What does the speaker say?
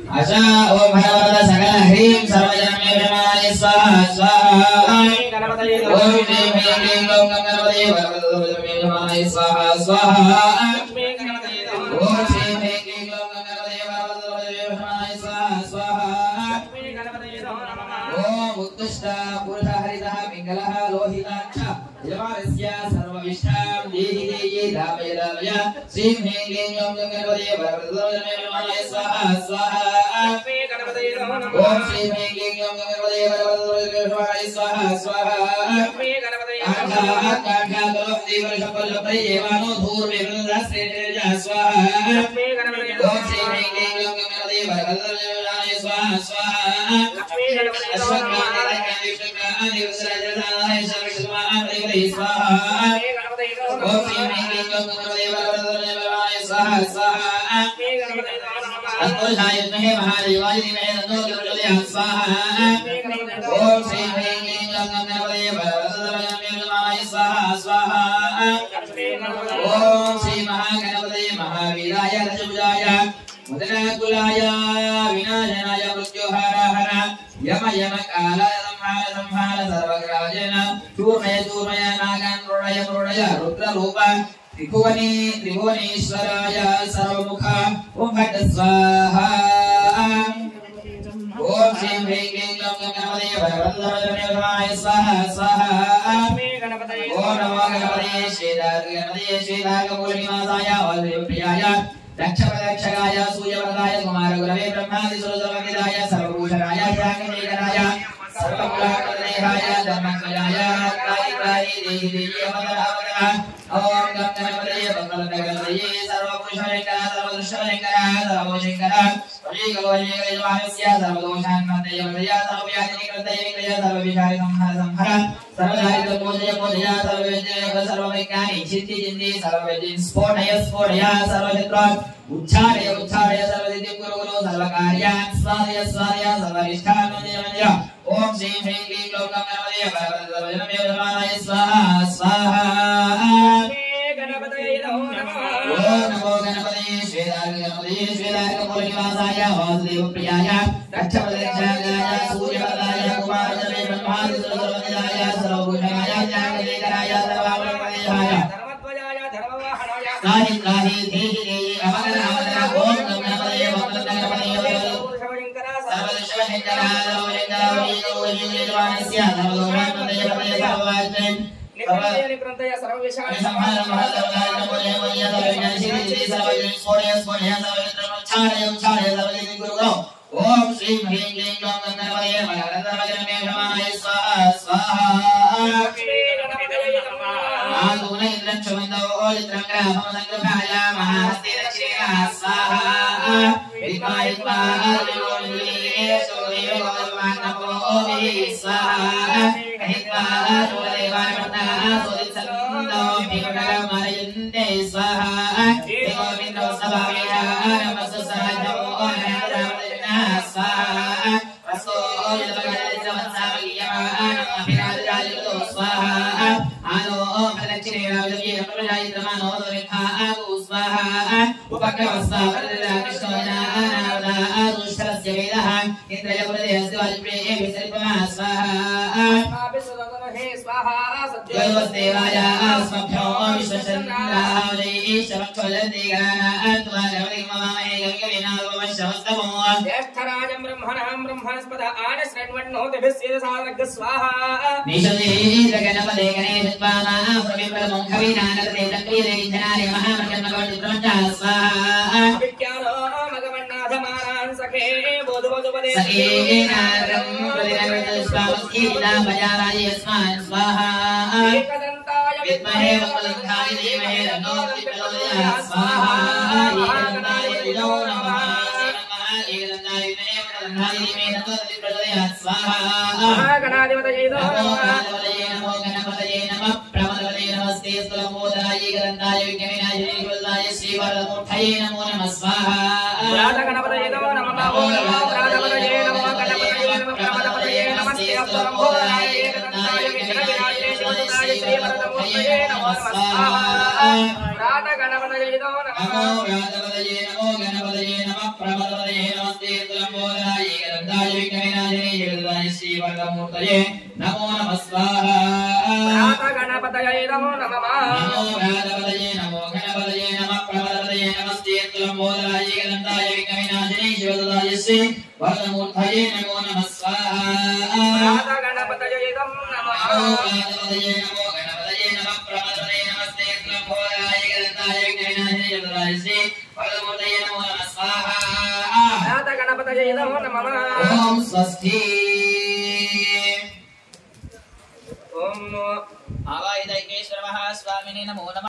Asa om Bhagavata Sakala Hrim Sarvajana Nirmaya Swaha Swaha Om Shri Hrim Om Ganapati Bhagavata Nirmaya Swaha Swaha Om Shri Hrim Om Ganapati Bhagavata Nirmaya Swaha Swaha Om Uttishta Purusha Haritaha Pingalaha Lohitaksha Yamarasya Sarvavishtam Dehi Dehi Dhamaya Dhamaya Shri Hrim Om Ganapati Bhagavata Nirmaya Swaha Swaha Om Shri Hrim Om Ganapati Bhagavata Nirmaya Swaha Swaha Akha Akha Kalopti Varshapal Prayevano Dhurve Vrudasre Teja Swaha Om Shri Hrim Om Ganapati Bhagavata Nirmaya Swaha Swaha Ashwagandha Vishnuka Adivasrajadhanaya Sarvishma Adivri Swaha Om Shri Hrim Om Ganapati Bhagavata Nirmaya Swaha Swaha Atulhaya Mehe Mahadevayi Mehe Nandogavajaliya Swaha Om Shri Hrim Om Ganapati Bhagavata Nirmaya Swaha Swaha Om Shri Mahaganapati Mahaviraya Rajabujaya Mudanakulaya Vinajanaya Mృత్యుహారహర Yama Yama Kala Samhala Samhala Sarvagrajana Churmaya Churmaya Nagan Rudaya Rudaya Rudra Rupa Tribhuvani Tribhuvaneshwaraya Sarvamukha Om Bhatta Swaha Om Shri Hrim Om Ganapati Bhagavata Nirmaya Swaha Swaha Om Namo Ganapati Shridharganapati Valdevriyaya Rakshapadaksharaya Suryavardhaya Kumaragurave Brahmadi Surasavagidaya Sarvabhusharaya Shranganegaraya Sarvamulakarnehaya Dharmakayaya Kari Dehi Dehi Amadara Om Ganapati Bhagavata Sarvabhusharekara Sarvadrushavarekara Sarvabhusharekara Sarvabhusharekara Sarvadoshanmataya Sarvabhyadinikrtaya Sarvabhishari Samhara Sarvadharita Pojaya Pojaya Sarvabhijaya Sarvabhikani Chitti Jindi Sarvabhijin Spodaya Spodaya Sarvajitra Ucharya Ucharya Sarvaditi Guru Sarvakarya Swadaya Swadaya Sarvadishtanandya Om Shri Hrim Om Ganapati Bhagavata Nirmaya Swaha Swaha Om Namo Ganapati Shridharganapati Shridhargapurnimasaya Vasudevpriyaya Rakshapadaksharaya Suryavardhaya Kumaragurave Brahmadi Surasavagidaya Sarvabhusharaya Shranganegaraya Sarvamulakarnehaya Kahi Kahi Dehi Dehi Amadara Amadara Om Ganapati Bhagavata Sarvadrushavarekara Sarvabhusharekara Sarvabhijaya Sarvadoshanmataya Sarvabhijaya Sarvabhishari Samhara Sarvadharita Pojaya Pojaya Sarvabhijaya Chitti Sarvabhijaya Spodaya Spodaya Sarvabhijitra Ucharya Ucharya Sarvaditi Guru Om Shri Hrim Om Ganapati Bhagavata Nirmaya Swaha Swaha Aduna Indran Chaminda Olitram Graham Sangrapaya Mahasti Dakshina Swaha Vidma Vidma Adivoli Suri Bhagavanapo Ovi Swaha Vidma Adivoli Suri Sando Bhagavana Marayunde Swaha Devavindo Sabhavira Namasu Sahajam Onadavadina Swaha Vaso Yadavagadita Vatsavagiyama Namapirajayuto Swaha Ano Bhalakshira Vijaya Prajayitra Mano Doritha Agu Swaha Upakravasa Pradila Krishna Anavada Adushtarasya Vedaha Indraya Pradya Sivajpriye Visaripama Swaha Jayavastevaya Asmabhyo Vishwachandravadi Ishavakcholadegana Antuvagavadi Mamahe Gavgavina Vavashavastamo Jeshtarajam Brahmanam Brahmanaspada Anasranvanno Devisya Sadhagga Swaha Nishadi Ganapade Ganesh Bama Pravipradam Kavina Nade Dakriya Janari Mahamarjanagavadi Pramcha Swaha Vikyano Magavanadhamaran Sakhe Bodhu Bodhu Pade Sakhe Naram Pradinavadal Swavasti Idam Bajarayi Asman Swaha Ekadantaya Vidmahe Vamadantaya Dhimahe Ranno Prachodiya Swaha Ekadantaya Vido Namaha Ekadantaya Vidmahe Vamadantaya Dhimahe Ranno Prachodiya Swaha Mahaganadivataye Namaha गन्धाय विघ्नविनाशिने गोविन्दाय श्रीवरदमूर्तये नमो नमः स्वाहा गणपतये नमो नमः ओम गणपतये नमः गणपतये नमः गणपतये नमस्ते अस्तंभोराय गन्धाय विघ्नविनाशिने गोविन्दाय श्रीवरदमूर्तये नमो नमः स्वाहा गणपतये नमो गणपतये नमो गणपतये नमः प्रभवतये नमस्ते अस्तंभोराय गन्धाय विघ्नविनाशिने गोविन्दाय श्रीवरदमूर्तये नमो नमः स्वाहा गणपतये नमो नमः गणपतये नमो गणपतये नमः प्रभवतये नमस्ते अस्तंभोराय गन्धाय विघ्नविनाशिने गोविन्दाय श्रीवरदमूर्तये नमो नमः स्वाहा गणपतये नमो नमः गणपतये नमो गणपतये नमः प्रभवतये नमस्ते अस्तंभोराय गन्धाय विघ्नविनाशिने गोविन्दाय श्रीवरदमूर्तये नमो नमः स्वाहा गणपतये नमो नमः ओम स्वस्ति ओम आवाहिदैकेश्वर महास्वामिने नमो नमः।